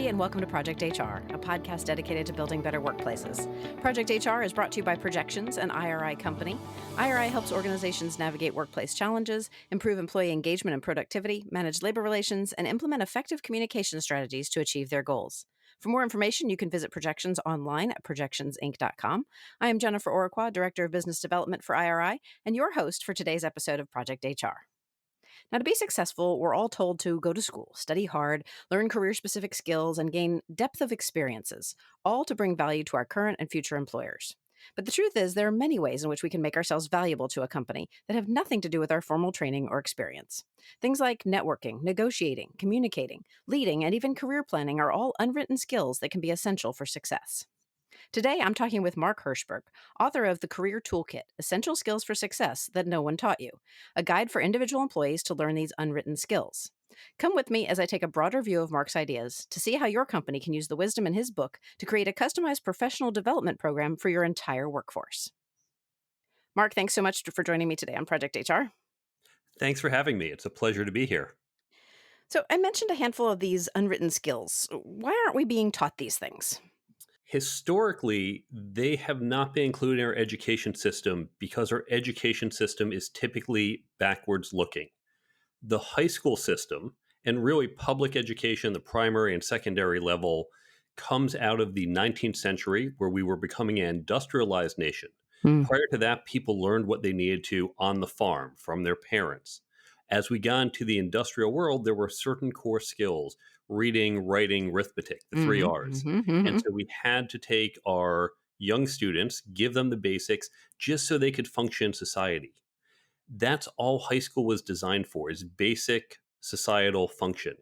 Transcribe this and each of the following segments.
everybody, and welcome to Project HR, a podcast dedicated to building better workplaces. Project HR is brought to you by Projections, an IRI company. IRI helps organizations navigate workplace challenges, improve employee engagement and productivity, manage labor relations, and implement effective communication strategies to achieve their goals. For more information, you can visit Projections online at projectionsinc.com. I am Jennifer Oraquah, Director of Business Development for IRI, and your host for today's episode of Project HR. Now, to be successful, we're all told to go to school, study hard, learn career-specific skills, and gain depth of experiences, all to bring value to our current and future employers. But the truth is, there are many ways in which we can make ourselves valuable to a company that have nothing to do with our formal training or experience. Things like networking, negotiating, communicating, leading, and even career planning are all unwritten skills that can be essential for success. Today, I'm talking with Mark Herschberg, author of the Career Toolkit, Essential Skills for Success That No One Taught You, a guide for individual employees to learn these unwritten skills. Come with me as I take a broader view of Mark's ideas to see how your company can use the wisdom in his book to create a customized professional development program for your entire workforce. Mark, thanks so much for joining me today on Project HR. Thanks for having me. It's a pleasure to be here. So, I mentioned a handful of these unwritten skills. Why aren't we being taught these things? Historically, they have not been included in our education system because our education system is typically backwards looking. The high school system, and really public education, the primary and secondary level, comes out of the 19th century where we were becoming an industrialized nation. Prior to that, people learned what they needed to on the farm from their parents. As we got into the industrial world, there were certain core skills: reading, writing, arithmetic, the three R's. And so we had to take our young students, give them the basics just so they could function in society. That's all high school was designed for, is basic societal function.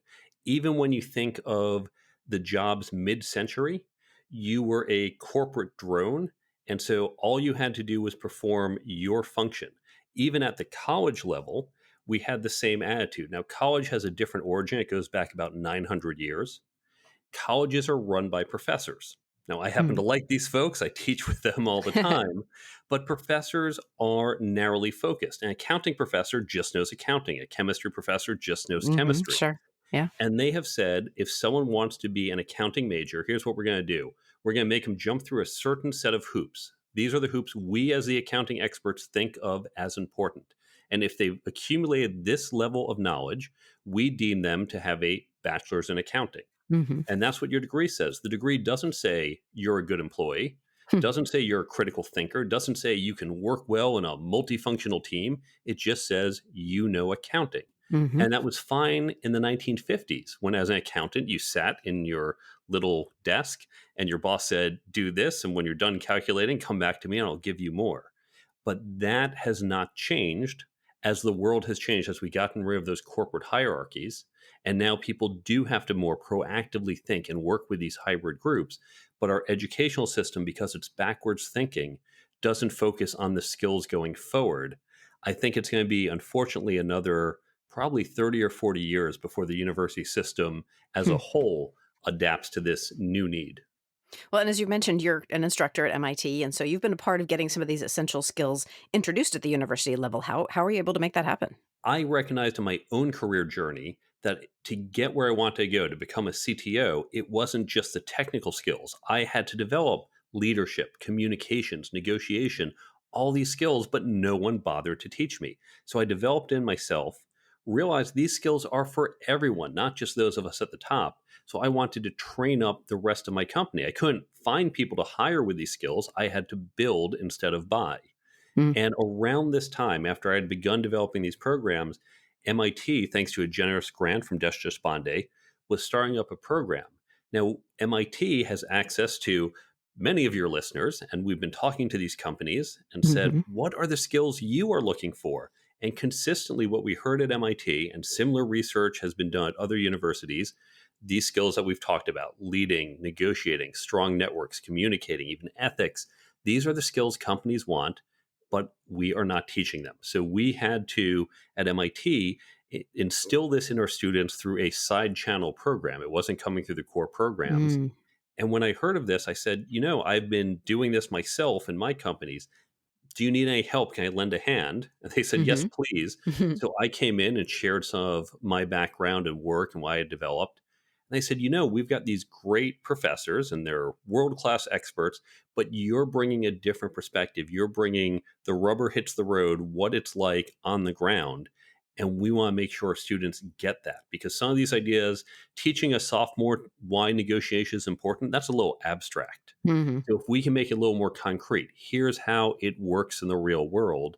Even when you think of the jobs mid-century, you were a corporate drone, and so all you had to do was perform your function. Even at the college level, we had the same attitude. Now, college has a different origin. It goes back about 900 years. Colleges are run by professors. Now, I happen to like these folks. I teach with them all the time, but professors are narrowly focused. An accounting professor just knows accounting. A chemistry professor just knows chemistry. Sure. Yeah. And they have said, if someone wants to be an accounting major, here's what we're going to do. We're going to make them jump through a certain set of hoops. These are the hoops we as the accounting experts think of as important. And if they've accumulated this level of knowledge, we deem them to have a bachelor's in accounting. And that's what your degree says. The degree doesn't say you're a good employee, doesn't say you're a critical thinker, doesn't say you can work well in a multifunctional team. It just says you know accounting. And that was fine in the 1950s when, as an accountant, you sat in your little desk and your boss said, do this. And when you're done calculating, come back to me and I'll give you more. But that has not changed as the world has changed, as we gotten rid of those corporate hierarchies. And now people do have to more proactively think and work with these hybrid groups. But our educational system, because it's backwards thinking, doesn't focus on the skills going forward. I think it's going to be, unfortunately, another probably 30 or 40 years before the university system as a whole adapts to this new need. Well, and as you mentioned, you're an instructor at MIT, and so you've been a part of getting some of these essential skills introduced at the university level. How are you able to make that happen? I recognized in my own career journey that to get where I want to go, to become a CTO, it wasn't just the technical skills. I had to develop leadership, communications, negotiation, all these skills, but no one bothered to teach me. So I developed in myself, realized these skills are for everyone, not just those of us at the top. So I wanted to train up the rest of my company. I couldn't find people to hire with these skills. I had to build instead of buy. And around this time, after I had begun developing these programs, MIT, thanks to a generous grant from Deshja Pandey, was starting up a program. Now, MIT has access to many of your listeners, and we've been talking to these companies and said, what are the skills you are looking for? And consistently, what we heard at MIT, and similar research has been done at other universities, these skills that we've talked about: leading, negotiating, strong networks, communicating, even ethics. These are the skills companies want, but we are not teaching them. So we had to, at MIT, instill this in our students through a side channel program. It wasn't coming through the core programs. And when I heard of this, I said, I've been doing this myself in my companies. Do you need any help? Can I lend a hand? And they said, yes, please. So I came in and shared some of my background and work and why I had developed. And they said, we've got these great professors and they're world class experts, but you're bringing a different perspective. You're bringing the rubber hits the road, what it's like on the ground. And we want to make sure students get that because some of these ideas, teaching a sophomore why negotiation is important, that's a little abstract. Hmm. So if we can make it a little more concrete, here's how it works in the real world,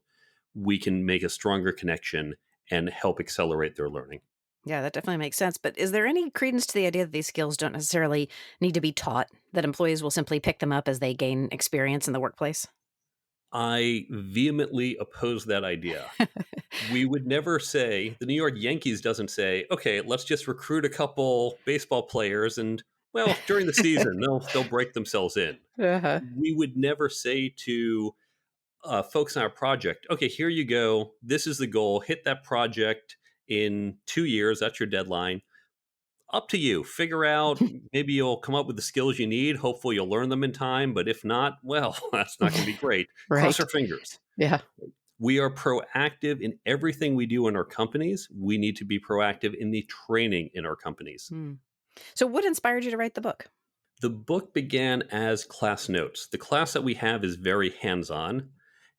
we can make a stronger connection and help accelerate their learning. Yeah, that definitely makes sense. But is there any credence to the idea that these skills don't necessarily need to be taught, that employees will simply pick them up as they gain experience in the workplace? I vehemently oppose that idea. We would never say, the New York Yankees doesn't say, okay, let's just recruit a couple baseball players and, well, during the season, they'll break themselves in. Uh-huh. We would never say to folks on our project, okay, here you go. This is the goal. Hit that project in 2 years. That's your deadline. Up to you. Figure out, maybe you'll come up with the skills you need. Hopefully, you'll learn them in time. But if not, well, that's not going to be great. Cross Right. our fingers. Yeah. We are proactive in everything we do in our companies. We need to be proactive in the training in our companies. Hmm. So, what inspired you to write the book? The book began as class notes. The class that we have is very hands on.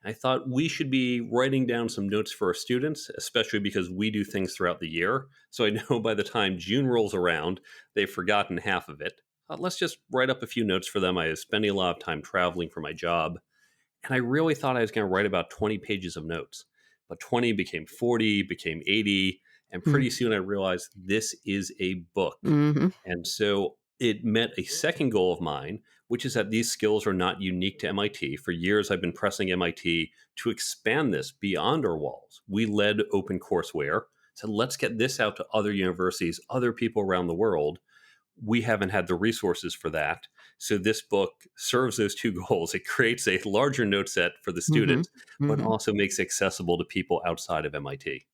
I thought we should be writing down some notes for our students, especially because we do things throughout the year. So I know by the time June rolls around, they've forgotten half of it. Let's just write up a few notes for them. I was spending a lot of time traveling for my job. And I really thought I was going to write about 20 pages of notes. But 20 became 40, became 80. And pretty soon I realized this is a book. Mm-hmm. And so it met a second goal of mine, which is that these skills are not unique to MIT. For years, I've been pressing MIT to expand this beyond our walls. We led open courseware. So let's get this out to other universities, other people around the world. We haven't had the resources for that. So this book serves those two goals. It creates a larger note set for the Mm-hmm. students, but Mm-hmm. also makes it accessible to people outside of MIT.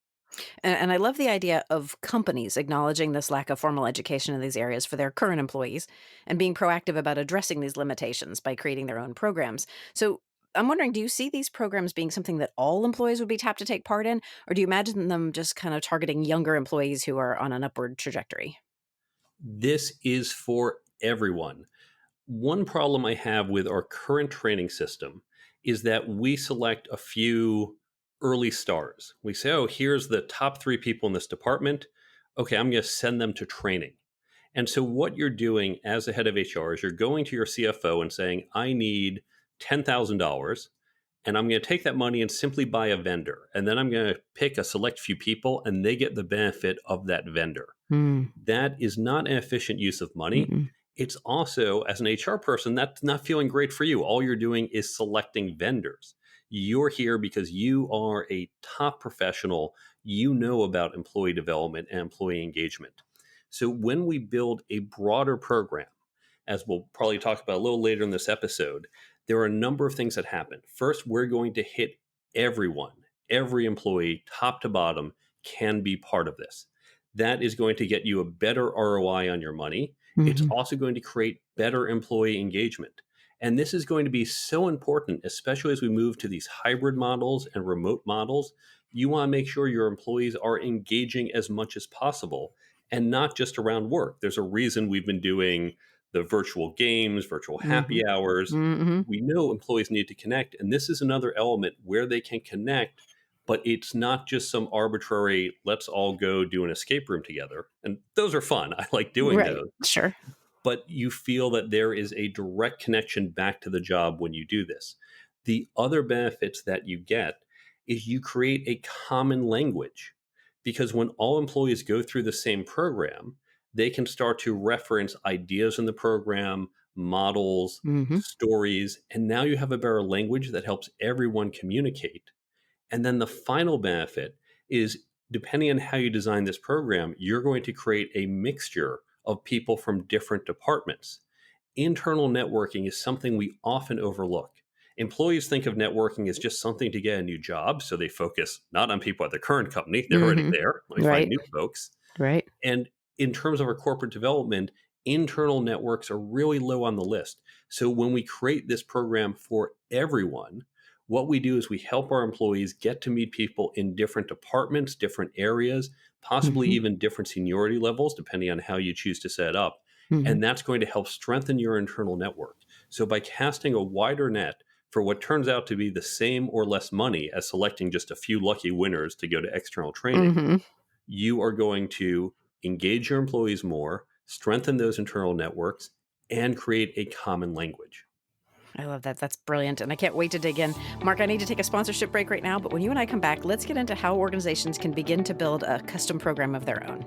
And I love the idea of companies acknowledging this lack of formal education in these areas for their current employees and being proactive about addressing these limitations by creating their own programs. So I'm wondering, do you see these programs being something that all employees would be tapped to take part in? Or do you imagine them just kind of targeting younger employees who are on an upward trajectory? This is for everyone. One problem I have with our current training system is that we select a few early stars. We say, oh, here's the top three people in this department. Okay, I'm going to send them to training. And so, what you're doing as a head of HR is you're going to your CFO and saying, I need $10,000, and I'm going to take that money and simply buy a vendor. And then I'm going to pick a select few people, and they get the benefit of that vendor. Mm, That is not an efficient use of money. mm-mm, It's also, as an HR person, that's not feeling great for you. All you're doing is selecting vendors. You're here because you are a top professional. You know about employee development and employee engagement. So when we build a broader program, as we'll probably talk about a little later in this episode, there are a number of things that happen. First, we're going to hit everyone, every employee, top to bottom, can be part of this. That is going to get you a better ROI on your money. It's mhm, also going to create better employee engagement. And this is going to be so important, especially as we move to these hybrid models and remote models. You want to make sure your employees are engaging as much as possible and not just around work. There's a reason we've been doing the virtual games, virtual happy mhm, hours. mhm. We know employees need to connect. And this is another element where they can connect, but it's not just some arbitrary, let's all go do an escape room together. And those are fun. I like doing Right, those. sure. But you feel that there is a direct connection back to the job when you do this. The other benefits that you get is you create a common language because when all employees go through the same program, they can start to reference ideas in the program, models, Mhm, stories, and now you have a better language that helps everyone communicate. And then the final benefit is depending on how you design this program, you're going to create a mixture of people from different departments. Internal networking is something we often overlook. Employees think of networking as just something to get a new job, so they focus not on people at their current company, they're already mhm. there. Let me find Right, new folks. right. And in terms of our corporate development, internal networks are really low on the list. So when we create this program for everyone, What we do is we help our employees get to meet people in different departments, different areas, possibly Hmm. even different seniority levels, depending on how you choose to set it up. Hmm. And that's going to help strengthen your internal network. So by casting a wider net for what turns out to be the same or less money as selecting just a few lucky winners to go to external training, Hmm. you are going to engage your employees more, strengthen those internal networks, and create a common language. I love that. That's brilliant. And I can't wait to dig in. Mark, I need to take a sponsorship break right now, but when you and I come back, let's get into how organizations can begin to build a custom program of their own.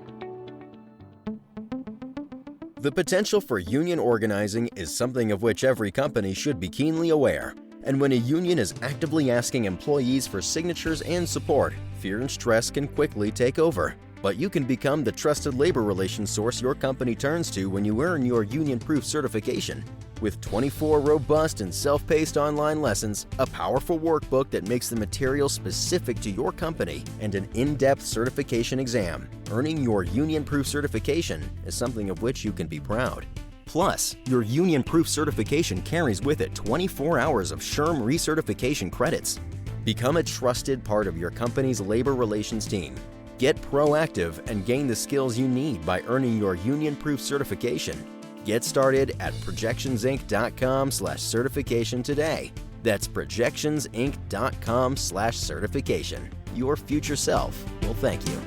The potential for union organizing is something of which every company should be keenly aware. And when a union is actively asking employees for signatures and support, fear and stress can quickly take over. But you can become the trusted labor relations source your company turns to when you earn your union-proof certification. With 24 robust and self-paced online lessons, a powerful workbook that makes the material specific to your company, and an in-depth certification exam, earning your union-proof certification is something of which you can be proud. Plus, your union-proof certification carries with it 24 hours of SHRM recertification credits. Become a trusted part of your company's labor relations team. Get proactive and gain the skills you need by earning your union-proof certification. Get started at projectionsinc.com/certification today. That's projectionsinc.com/certification. Your future self will thank you.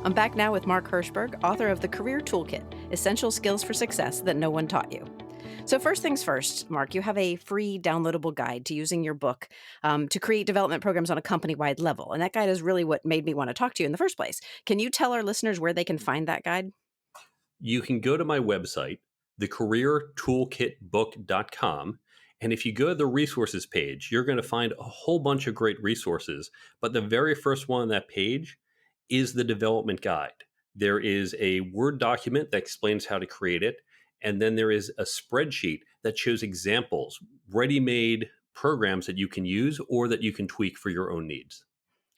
I'm back now with Mark Herschberg, author of the Career Toolkit, Essential Skills for Success That No One Taught You. So first things first, Mark, you have a free downloadable guide to using your book to create development programs on a company-wide level. And that guide is really what made me want to talk to you in the first place. Can you tell our listeners where they can find that guide? You can go to my website, thecareertoolkitbook.com. And if you go to the resources page, you're going to find a whole bunch of great resources. But the very first one on that page is the development guide. There is a Word document that explains how to create it. And then there is a spreadsheet that shows examples, ready-made programs that you can use or that you can tweak for your own needs.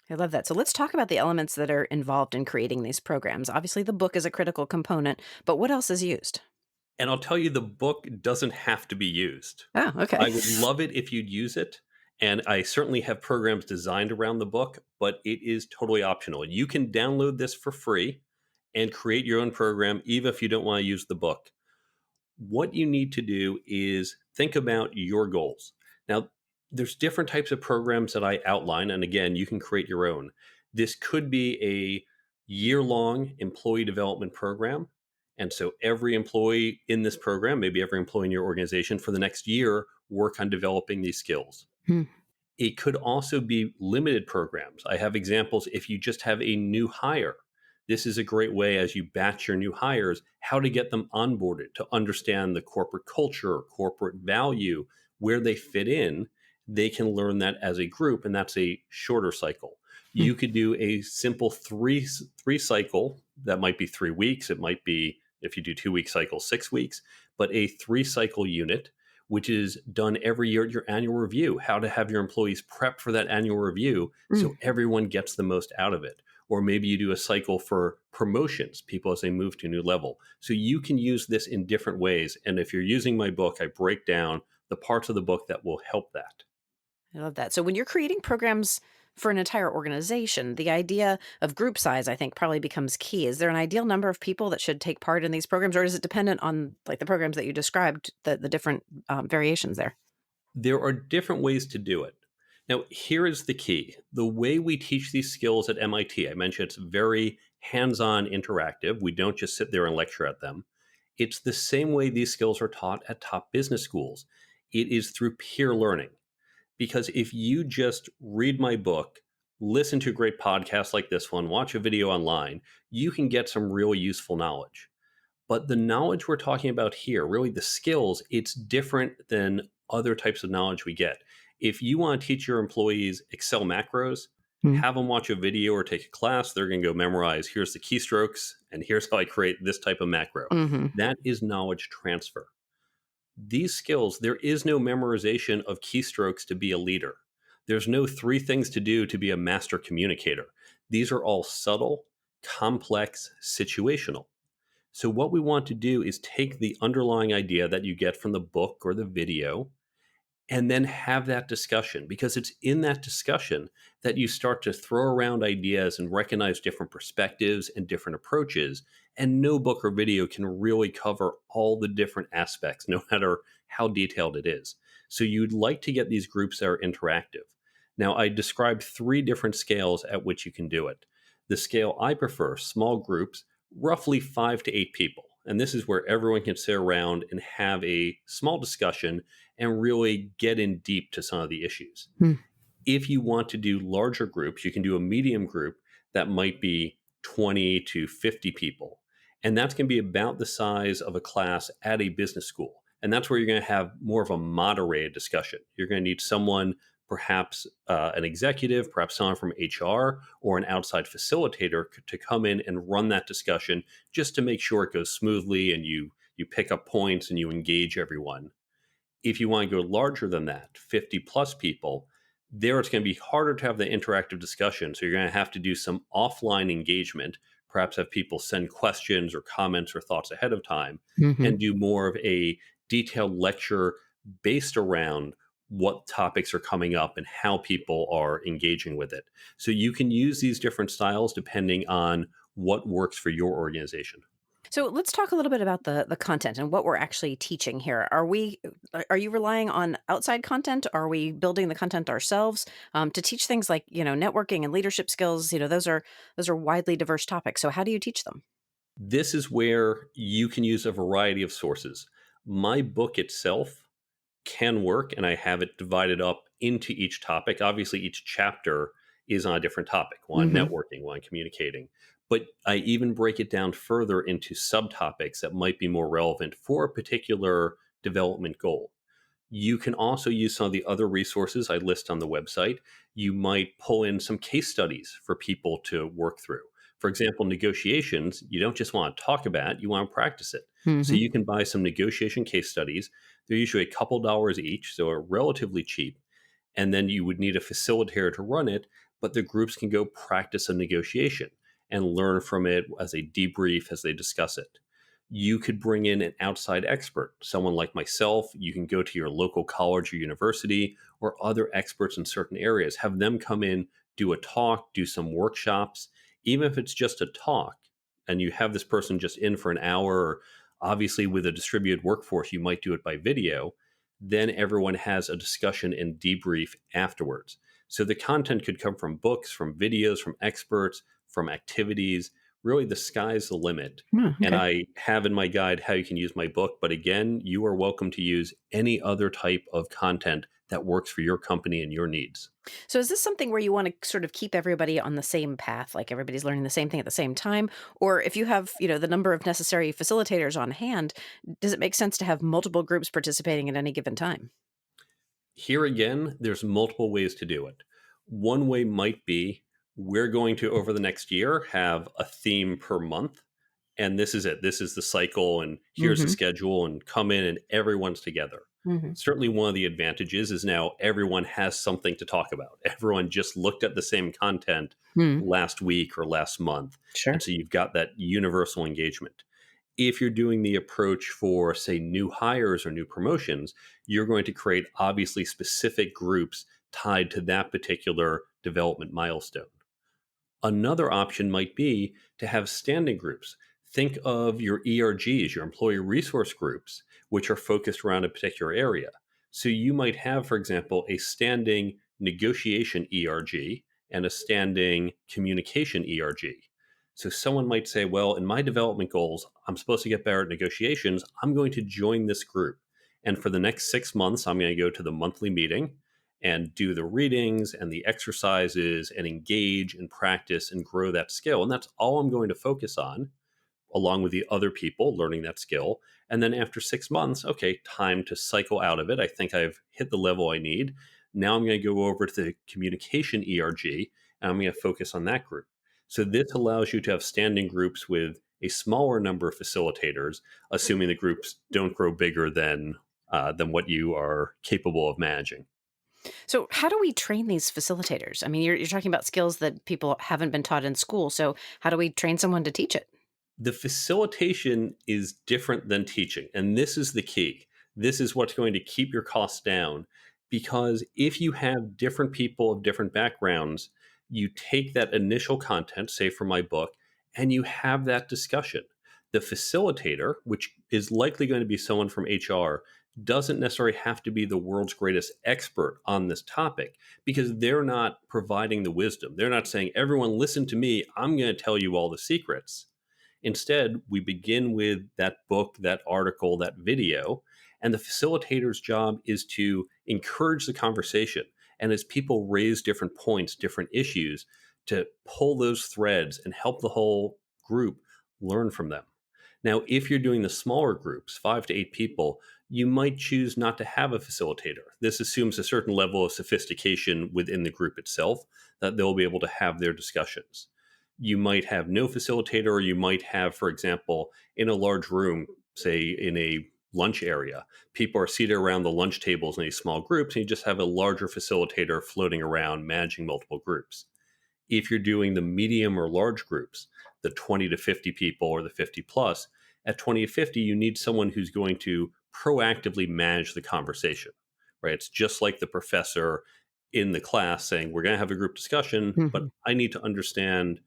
I love that. So let's talk about the elements that are involved in creating these programs. Obviously, the book is a critical component, but what else is used? And I'll tell you, the book doesn't have to be used. Oh, okay. I would love it if you'd use it. And I certainly have programs designed around the book, but it is totally optional. You can download this for free and create your own program, even if you don't want to use the book. What you need to do is think about your goals. Now, there's different types of programs that I outline, and again, you can create your own. This could be a year-long employee development program. And so every employee in this program, maybe every employee in your organization for the next year, work on developing these skills. Hmm. It could also be limited programs. I have examples if you just have a new hire. This is a great way as you batch your new hires, how to get them onboarded, to understand the corporate culture, corporate value, where they fit in. They can learn that as a group, and that's a shorter cycle. Hmm. You could do a simple three cycle. That might be 3 weeks. It might be, if you do 2-week cycles, 6 weeks, but a 3 cycle unit, which is done every year at your annual review, how to have your employees prep for that annual review Hmm. so everyone gets the most out of it. Or maybe you do a cycle for promotions, people as they move to a new level. So you can use this in different ways. And if you're using my book, I break down the parts of the book that will help that. I love that. So when you're creating programs for an entire organization, the idea of group size, I think, probably becomes key. Is there an ideal number of people that should take part in these programs, or is it dependent on like the programs that you described, the different variations there? There are different ways to do it. Now, here is the key. The way we teach these skills at MIT, I mentioned it's very hands-on interactive. We don't just sit there and lecture at them. It's the same way these skills are taught at top business schools. It is through peer learning. Because if you just read my book, listen to a great podcast like this one, watch a video online, you can get some real useful knowledge. But the knowledge we're talking about here, really the skills, it's different than other types of knowledge we get. If you want to teach your employees Excel macros, Hmm. have them watch a video or take a class, they're going to go memorize, here's the keystrokes, and here's how I create this type of macro. Mm-hmm. That is knowledge transfer. These skills, there is no memorization of keystrokes to be a leader. There's no 3 things to do to be a master communicator. These are all subtle, complex, situational. So, what we want to do is take the underlying idea that you get from the book or the video and then have that discussion, because it's in that discussion that you start to throw around ideas and recognize different perspectives and different approaches. And no book or video can really cover all the different aspects, no matter how detailed it is. So you'd like to get these groups that are interactive. Now, I described three different scales at which you can do it. The scale I prefer, small groups, roughly 5 to 8 people. And this is where everyone can sit around and have a small discussion and really get in deep to some of the issues. Hmm. If you want to do larger groups, you can do a medium group that might be 20 to 50 people. And that's going to be about the size of a class at a business school. And that's where you're going to have more of a moderated discussion. You're going to need someone, perhaps an executive, perhaps someone from HR or an outside facilitator to come in and run that discussion just to make sure it goes smoothly and you pick up points and you engage everyone. If you want to go larger than that, 50 plus people, there it's going to be harder to have the interactive discussion. So you're going to have to do some offline engagement, perhaps have people send questions or comments or thoughts ahead of time, Hmm. and do more of a detailed lecture based around what topics are coming up and how people are engaging with it. So you can use these different styles depending on what works for your organization. So let's talk a little bit about the content and what we're actually teaching here. Are you relying on outside content? Are we building the content ourselves to teach things like networking and leadership skills? Those are widely diverse topics. So how do you teach them? This is where you can use a variety of sources. My book itself can work, and I have it divided up into each topic. Obviously, each chapter is on a different topic, one Hmm. networking, one communicating. But I even break it down further into subtopics that might be more relevant for a particular development goal. You can also use some of the other resources I list on the website. You might pull in some case studies for people to work through. For example, negotiations, you don't just want to talk about it, you want to practice it. So Hmm. you can buy some negotiation case studies. They're usually a couple dollars each, so are relatively cheap. And then you would need a facilitator to run it, but the groups can go practice a negotiation and learn from it as they debrief, as they discuss it. You could bring in an outside expert, someone like myself. You can go to your local college or university or other experts in certain areas, have them come in, do a talk, do some workshops, even if it's just a talk, and you have this person just in for an hour. Or obviously, with a distributed workforce, you might do it by video. Then everyone has a discussion and debrief afterwards. So the content could come from books, from videos, from experts, from activities. Really, the sky's the limit. And Okay. I have in my guide how you can use my book. But again, you are welcome to use any other type of content that works for your company and your needs. So is this something where you want to sort of keep everybody on the same path, like everybody's learning the same thing at the same time? Or if you have, the number of necessary facilitators on hand, does it make sense to have multiple groups participating at any given time? Here again, there's multiple ways to do it. One way might be we're going to, over the next year, have a theme per month. And this is it. This is the cycle. And here's the Hmm. schedule. And come in and everyone's together. Hmm. Certainly, one of the advantages is now everyone has something to talk about. Everyone just looked at the same content Hmm. last week or last month. And Sure. so you've got that universal engagement. If you're doing the approach for, say, new hires or new promotions, you're going to create obviously specific groups tied to that particular development milestone. Another option might be to have standing groups. Think of your ERGs, your employee resource groups, which are focused around a particular area. So you might have, for example, a standing negotiation ERG and a standing communication ERG. So someone might say, well, in my development goals, I'm supposed to get better at negotiations. I'm going to join this group. And for the next 6 months, I'm going to go to the monthly meeting and do the readings and the exercises and engage and practice and grow that skill. And that's all I'm going to focus on, along with the other people learning that skill. And then after 6 months, okay, time to cycle out of it. I think I've hit the level I need. Now I'm going to go over to the communication ERG and I'm going to focus on that group. So this allows you to have standing groups with a smaller number of facilitators, assuming the groups don't grow bigger than what you are capable of managing. So how do we train these facilitators? I mean, you're talking about skills that people haven't been taught in school. So how do we train someone to teach it? The facilitation is different than teaching. And this is the key. This is what's going to keep your costs down. Because if you have different people of different backgrounds, you take that initial content, say for my book, and you have that discussion. The facilitator, which is likely going to be someone from HR, doesn't necessarily have to be the world's greatest expert on this topic because they're not providing the wisdom. They're not saying, everyone, listen to me. I'm going to tell you all the secrets. Instead, we begin with that book, that article, that video, and the facilitator's job is to encourage the conversation. And as people raise different points, different issues, to pull those threads and help the whole group learn from them. Now, if you're doing the smaller groups, 5 to 8 people, you might choose not to have a facilitator. This assumes a certain level of sophistication within the group itself that they'll be able to have their discussions. You might have no facilitator, or you might have, for example, in a large room, say in a lunch area, people are seated around the lunch tables in these small groups, and you just have a larger facilitator floating around managing multiple groups. If you're doing the medium or large groups, the 20 to 50 people or the 50 plus, at 20 to 50, you need someone who's going to proactively manage the conversation, right? It's just like the professor in the class saying, we're going to have a group discussion, but Mhm. I need to understand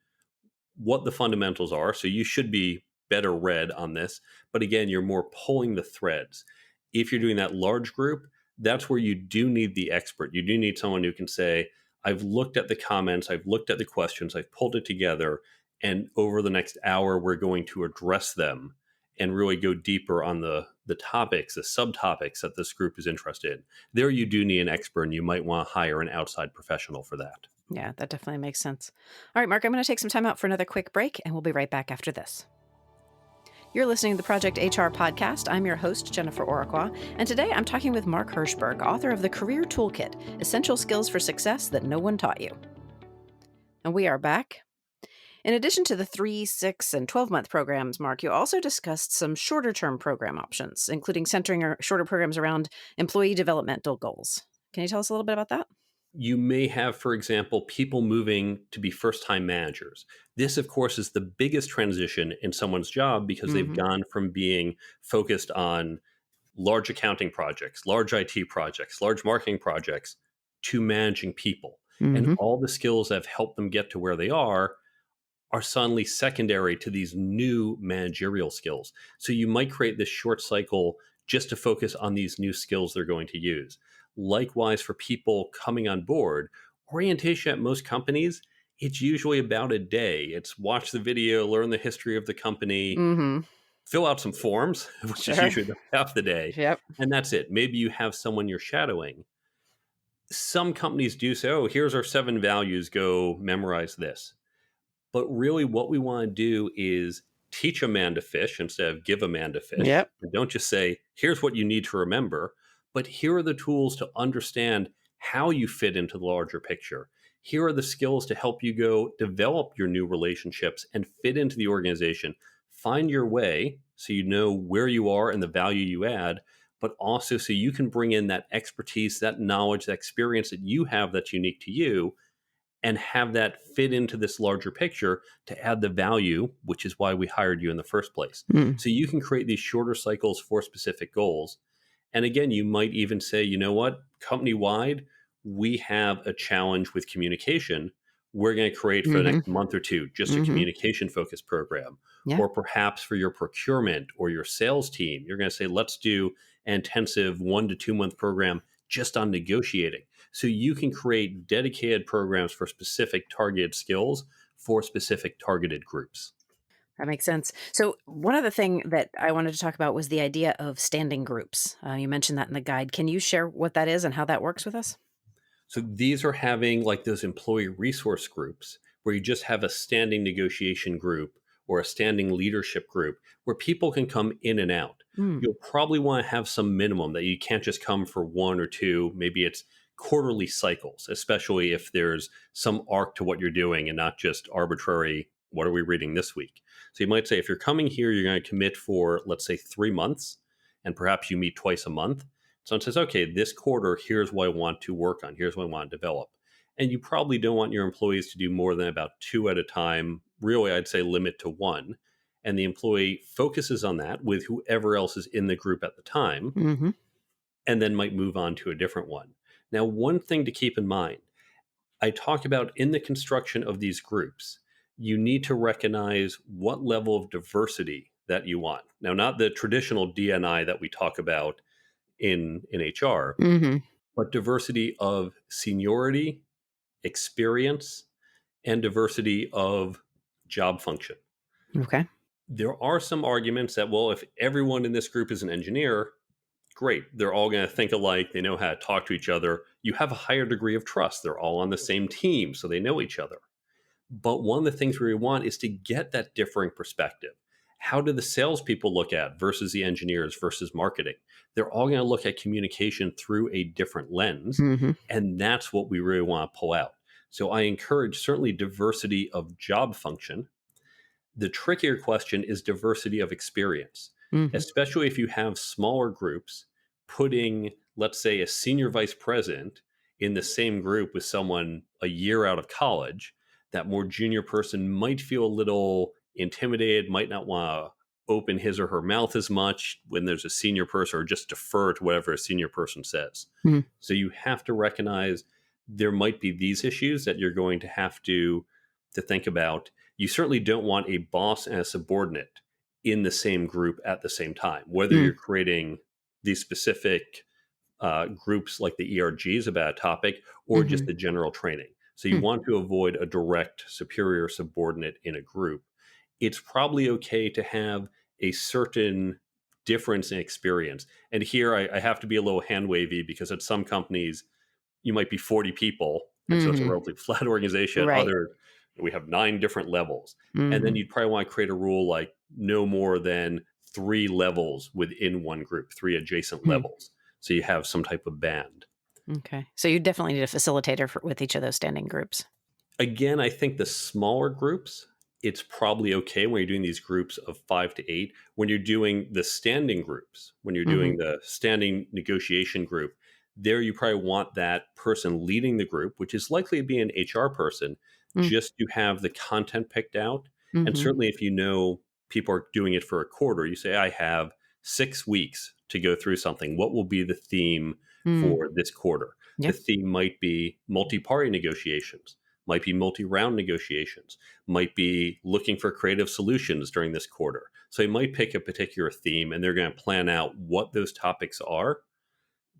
what the fundamentals are. So you should be better read on this. But again, you're more pulling the threads. If you're doing that large group, that's where you do need the expert. You do need someone who can say, I've looked at the comments, I've looked at the questions, I've pulled it together. And over the next hour, we're going to address them and really go deeper on the topics, the subtopics that this group is interested in. There you do need an expert, and you might want to hire an outside professional for that. Yeah, that definitely makes sense. All right, Mark, I'm going to take some time out for another quick break, and we'll be right back after this. You're listening to the Project HR podcast. I'm your host, Jennifer Oraqua, and today I'm talking with Mark Herschberg, author of the Career Toolkit, Essential Skills for Success That No One Taught You. And we are back. In addition to the 3, 6, and 12-month programs, Mark, you also discussed some shorter-term program options, including centering our shorter programs around employee developmental goals. Can you tell us a little bit about that? You may have, for example, people moving to be first time managers. This, of course, is the biggest transition in someone's job because they've Mm-hmm. gone from being focused on large accounting projects, large IT projects, large marketing projects to managing people. And Mm-hmm. all the skills that have helped them get to where they are suddenly secondary to these new managerial skills. So you might create this short cycle just to focus on these new skills they're going to use. Likewise, for people coming on board, orientation at most companies, it's usually about a day. It's watch the video, learn the history of the company, Mm-hmm. fill out some forms, which is Sure. usually about half the day, Yep. and that's it. Maybe you have someone you're shadowing. Some companies do say, oh, here's our 7 values, go memorize this. But really, what we want to do is teach a man to fish instead of give a man to fish. Yep. And don't just say, here's what you need to remember, but here are the tools to understand how you fit into the larger picture. Here are the skills to help you go develop your new relationships and fit into the organization. Find your way so you know where you are and the value you add, but also so you can bring in that expertise, that knowledge, that experience that you have that's unique to you and have that fit into this larger picture to add the value, which is why we hired you in the first place. Mm. So you can create these shorter cycles for specific goals. And again, you might even say, you know what, company wide, we have a challenge with communication. We're going to create for the Mm-hmm. next month or two just a Mm-hmm. communication focused program. Yeah. Or perhaps for your procurement or your sales team, you're going to say, let's do an intensive 1 to 2 month program just on negotiating. So you can create dedicated programs for specific targeted skills for specific targeted groups. That makes sense. So one other thing that I wanted to talk about was the idea of standing groups. You mentioned that in the guide. Can you share what that is and how that works with us? So these are having like those employee resource groups where you just have a standing negotiation group or a standing leadership group where people can come in and out. Mm. You'll probably want to have some minimum that you can't just come for 1 or 2. Maybe it's quarterly cycles, especially if there's some arc to what you're doing and not just arbitrary, what are we reading this week? So you might say, if you're coming here, you're going to commit for, let's say, 3 months, and perhaps you meet twice a month. Someone says, okay, this quarter, here's what I want to work on. Here's what I want to develop. And you probably don't want your employees to do more than about 2 at a time. Really, I'd say limit to 1. and the employee focuses on that with whoever else is in the group at the time, Mm-hmm. and then might move on to a different one. Now, one thing to keep in mind, I talked about in the construction of these groups, you need to recognize what level of diversity that you want. Now, not the traditional D&I that we talk about in HR, Mm-hmm. but diversity of seniority, experience, and diversity of job function. Okay. There are some arguments that, well, if everyone in this group is an engineer, great. They're all going to think alike. They know how to talk to each other. You have a higher degree of trust. They're all on the same team, so they know each other. But one of the things we want is to get that differing perspective. How do the salespeople look at versus the engineers versus marketing? They're all going to look at communication through a different lens. Mm-hmm. And that's what we really want to pull out. So I encourage certainly diversity of job function. The trickier question is diversity of experience, Mm-hmm. especially if you have smaller groups. Putting, let's say, a senior vice president in the same group with someone a year out of college, that more junior person might feel a little intimidated, might not want to open his or her mouth as much when there's a senior person, or just defer to whatever a senior person says. Mm-hmm. So you have to recognize there might be these issues that you're going to have to think about. You certainly don't want a boss and a subordinate in the same group at the same time, whether you're creating these specific groups like the ERGs about a topic or Mm-hmm. just the general training. So you want to avoid a direct superior subordinate in a group. It's probably okay to have a certain difference in experience. And here I have to be a little hand wavy, because at some companies, you might be 40 people. And so it's a Mm-hmm. relatively flat organization. At Right. other, we have 9 different levels. And then Mm-hmm. you'd probably want to create a rule like no more than 3 levels within one group, 3 adjacent levels. So you have some type of band. Okay. So you definitely need a facilitator with each of those standing groups. Again, I think the smaller groups, it's probably okay when you're doing these groups of 5 to 8. When you're doing the standing groups, when you're Mm-hmm. doing the standing negotiation group, there you probably want that person leading the group, which is likely to be an HR person, just to have the content picked out. And Mm-hmm. certainly if you know people are doing it for a quarter, you say, I have 6 weeks to go through something. What will be the theme for this quarter? The Yep. theme might be multi-party negotiations, might be multi-round negotiations, might be looking for creative solutions during this quarter. So you might pick a particular theme, and they're going to plan out what those topics are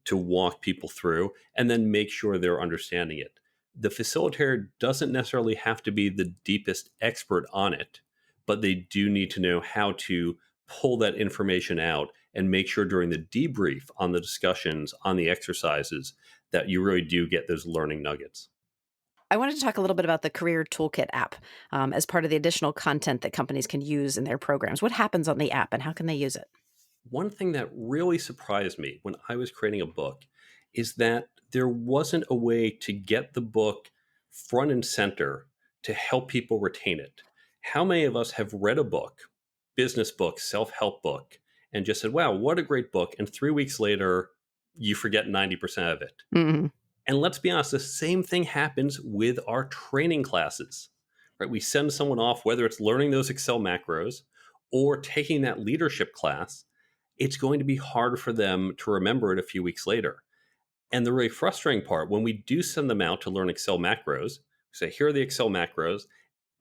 to walk people through, and then make sure they're understanding it. The facilitator doesn't necessarily have to be the deepest expert on it, but they do need to know how to pull that information out and make sure during the debrief on the discussions, on the exercises, that you really do get those learning nuggets. I wanted to talk a little bit about the Career Toolkit app as part of the additional content that companies can use in their programs. What happens on the app and how can they use it? One thing that really surprised me when I was creating a book is that there wasn't a way to get the book front and center to help people retain it. How many of us have read a book, business book, self-help book, and just said, wow, what a great book. And 3 weeks later, you forget 90% of it. Mm-hmm. And let's be honest, the same thing happens with our training classes, right? We send someone off, whether it's learning those Excel macros or taking that leadership class, it's going to be hard for them to remember it a few weeks later. And the really frustrating part, when we do send them out to learn Excel macros, we say, here are the Excel macros,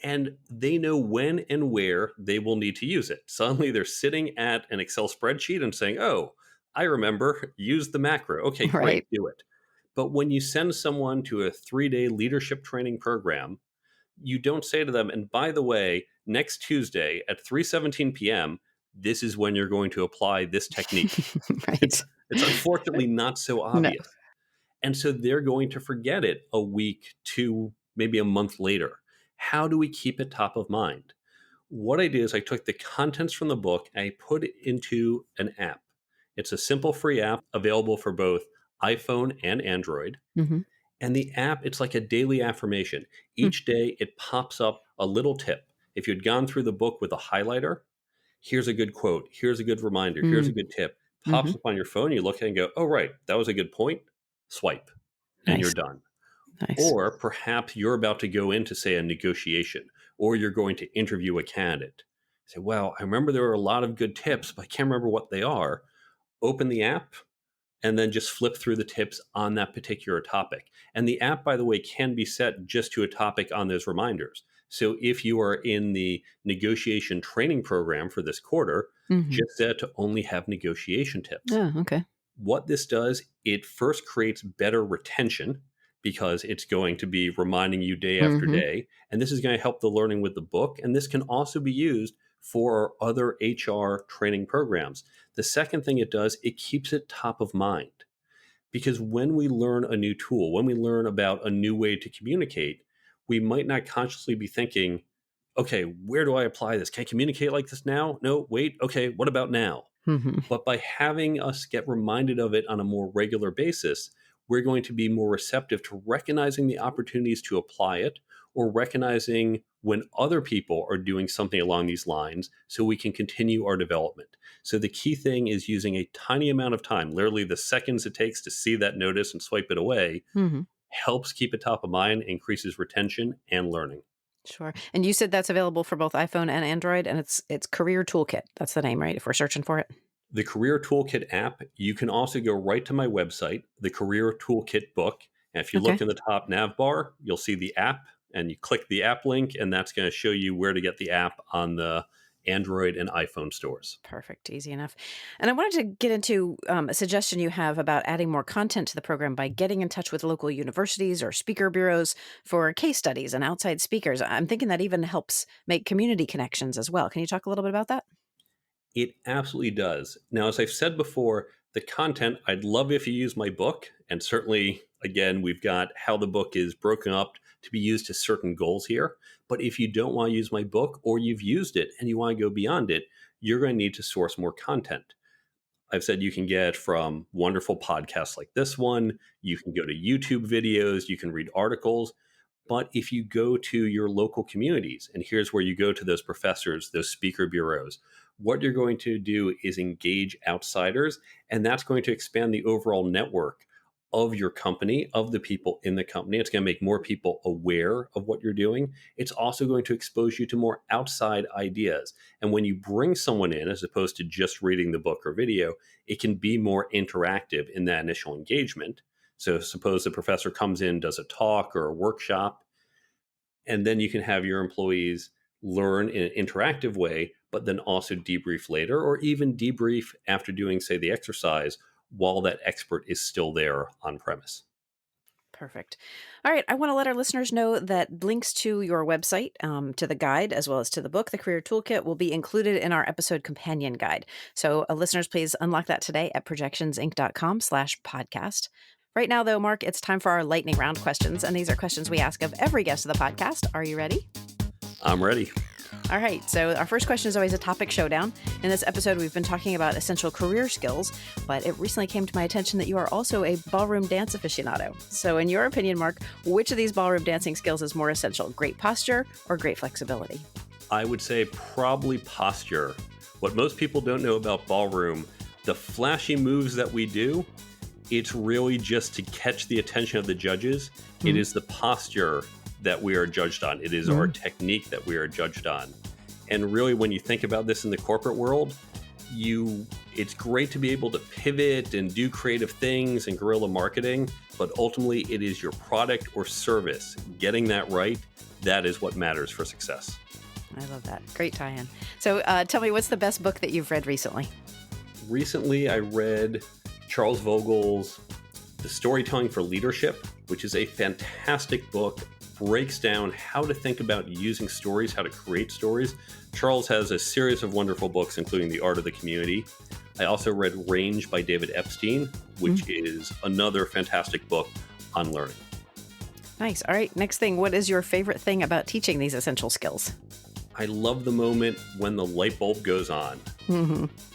and they know when and where they will need to use it. Suddenly they're sitting at an Excel spreadsheet and saying, oh, I remember, use the macro. Okay, great, Right. do it. But when you send someone to a 3-day leadership training program, you don't say to them, and by the way, next Tuesday at 3:17 p.m., this is when you're going to apply this technique. Right. It's unfortunately not so No. obvious. And so they're going to forget it a week, 2, maybe a month later. How do we keep it top of mind? What I did is I took the contents from the book and I put it into an app. It's a simple free app available for both iPhone and Android. Mm-hmm. And the app, it's like a daily affirmation. Each day it pops up a little tip. If you'd gone through the book with a highlighter, here's a good quote, here's a good reminder, here's a good tip. Mm-hmm. Pops up on your phone, you look at it and go, oh, right, that was a good point. Swipe, and you're Nice. done. Nice. Or perhaps you're about to go into, say, a negotiation, or you're going to interview a candidate. Say, well, I remember there were a lot of good tips, but I can't remember what they are. Open the app and then just flip through the tips on that particular topic. And the app, by the way, can be set just to a topic on those reminders. So if you are in the negotiation training program for this quarter, Hmm. just set to only have negotiation tips. Oh, okay. What this does, it first creates better retention because it's going to be reminding you day after Hmm. day. And this is going to help the learning with the book. And this can also be used for other HR training programs. The second thing it does, it keeps it top of mind. Because when we learn a new tool, when we learn about a new way to communicate, we might not consciously be thinking, okay, where do I apply this? Can I communicate like this now? No, wait, okay, what about now? Hmm. But by having us get reminded of it on a more regular basis, we're going to be more receptive to recognizing the opportunities to apply it or recognizing when other people are doing something along these lines so we can continue our development. So the key thing is using a tiny amount of time, literally the seconds it takes to see that notice and swipe it away, Hmm. helps keep it top of mind, increases retention and learning. Sure. And you said that's available for both iPhone and Android, and it's Career Toolkit. That's the name, right? If we're searching for it. The Career Toolkit app, you can also go right to my website, the Career Toolkit book. And if you Okay. look in the top nav bar, you'll see the app and you click the app link, and that's going to show you where to get the app on the Android and iPhone stores. Perfect. Easy enough. And I wanted to get into a suggestion you have about adding more content to the program by getting in touch with local universities or speaker bureaus for case studies and outside speakers. I'm thinking that even helps make community connections as well. Can you talk a little bit about that? It absolutely does. Now, as I've said before, the content, I'd love if you use my book. And certainly, again, we've got how the book is broken up to be used to certain goals here. But if you don't want to use my book or you've used it and you want to go beyond it, you're going to need to source more content. I've said you can get from wonderful podcasts like this one. You can go to YouTube videos. You can read articles. But if you go to your local communities, and here's where you go to those professors, those speaker bureaus, what you're going to do is engage outsiders, and that's going to expand the overall network of your company, of the people in the company. It's going to make more people aware of what you're doing. It's also going to expose you to more outside ideas. And when you bring someone in, as opposed to just reading the book or video, it can be more interactive in that initial engagement. So suppose the professor comes in, does a talk or a workshop, and then you can have your employees learn in an interactive way, but then also debrief later, or even debrief after doing, say, the exercise while that expert is still there on premise. Perfect. All right. I want to let our listeners know that links to your website, to the guide, as well as to the book, The Career Toolkit, will be included in our episode companion guide. So listeners, please unlock that today at projectionsinc.com/podcast. Right now, though, Mark, it's time for our lightning round questions. And these are questions we ask of every guest of the podcast. Are you ready? I'm ready. All right. So our first question is always a topic showdown. In this episode, we've been talking about essential career skills, but it recently came to my attention that you are also a ballroom dance aficionado. So in your opinion, Mark, which of these ballroom dancing skills is more essential? Great posture or great flexibility? I would say probably posture. What most people don't know about ballroom, the flashy moves that we do, it's really just to catch the attention of the judges. It is the posture that we are judged on. It is our technique that we are judged on. And really, when you think about this in the corporate world, it's great to be able to pivot and do creative things and guerrilla marketing, but ultimately it is your product or service. Getting that right, that is what matters for success. I love that. Great tie-in. So tell me, what's the best book that you've read recently? Recently, I read Charles Vogel's The Storytelling for Leadership, which is a fantastic book. Breaks down how to think about using stories, how to create stories. Charles has a series of wonderful books, including The Art of the Community. I also read Range by David Epstein, which is another fantastic book on learning. Nice. All right. Next thing, what is your favorite thing about teaching these essential skills? I love the moment when the light bulb goes on.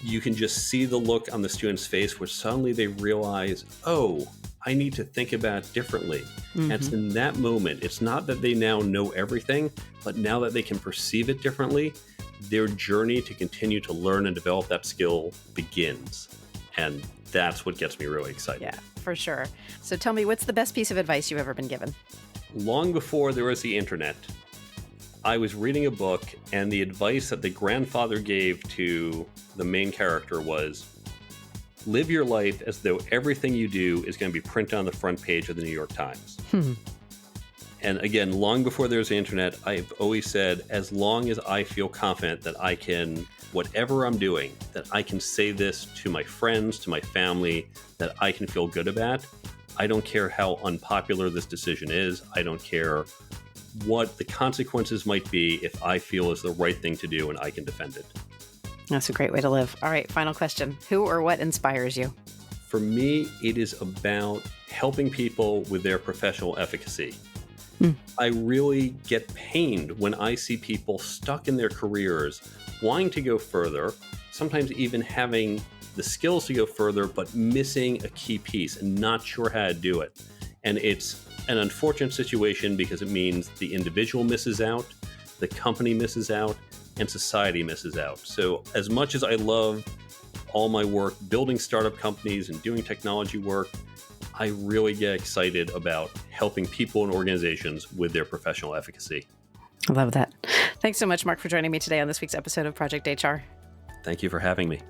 You can just see the look on the student's face where suddenly they realize, oh, I need to think about it differently. And it's in that moment, it's not that they now know everything, but now that they can perceive it differently, their journey to continue to learn and develop that skill begins. And that's what gets me really excited. Yeah, for sure. So tell me, what's the best piece of advice you've ever been given? Long before there was the internet, I was reading a book, and the advice that the grandfather gave to the main character was, live your life as though everything you do is going to be printed on the front page of the New York Times. And again, long before there was the internet, I've always said, as long as I feel confident that I can, whatever I'm doing, that I can say this to my friends, to my family, that I can feel good about. I don't care how unpopular this decision is. I don't care what the consequences might be if I feel is the right thing to do and I can defend it. That's a great way to live. All right, final question. Who or what inspires you? For me, it is about helping people with their professional efficacy. I really get pained when I see people stuck in their careers, wanting to go further, sometimes even having the skills to go further, but missing a key piece and not sure how to do it. And it's an unfortunate situation because it means the individual misses out, the company misses out, and society misses out. So as much as I love all my work building startup companies and doing technology work, I really get excited about helping people and organizations with their professional efficacy. I love that. Thanks so much, Mark, for joining me today on this week's episode of Project HR. Thank you for having me.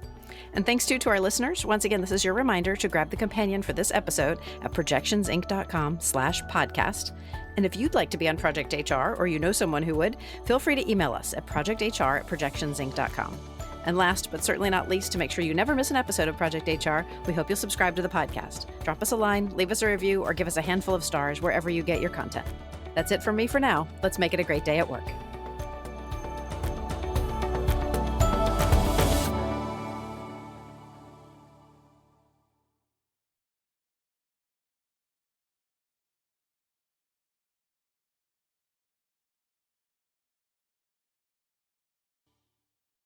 And thanks to our listeners. Once again, this is your reminder to grab the companion for this episode at projectionsinc.com/podcast. And if you'd like to be on Project HR, or you know someone who would, feel free to email us at projecthr@projectionsinc.com. And last, but certainly not least, to make sure you never miss an episode of Project HR, we hope you'll subscribe to the podcast. Drop us a line, leave us a review, or give us a handful of stars wherever you get your content. That's it from me for now. Let's make it a great day at work.